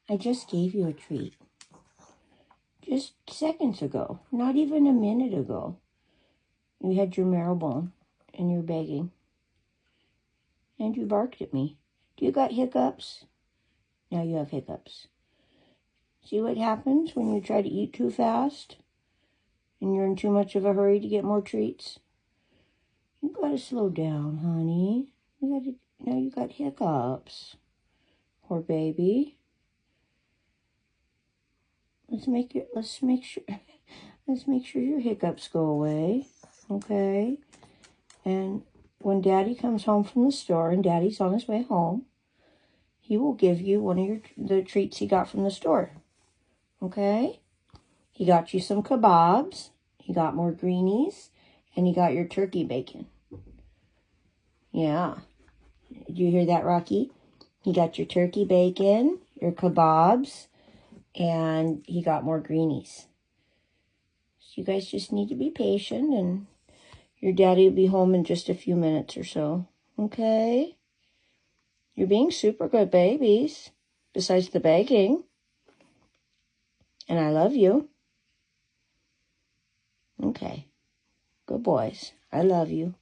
I just gave you a treat. Just seconds ago. Not even a minute ago. You had your marrow bone and you're begging. And you barked at me. Do you got hiccups? Now you have hiccups. See what happens when you try to eat too fast? And you're in too much of a hurry to get more treats? You gotta slow down, honey. Now you got hiccups. Poor baby. Let's make sure your hiccups go away. Okay? And when Daddy comes home from the store and Daddy's on his way home, he will give you one of the treats he got from the store. Okay? He got you some kebabs, he got more greenies, and he got your turkey bacon. Yeah. Did you hear that, Rocky? He got your turkey bacon, your kebabs, and he got more greenies. So you guys just need to be patient, and your daddy will be home in just a few minutes or so. Okay? You're being super good babies, besides the begging. And I love you. Okay. Good boys. I love you.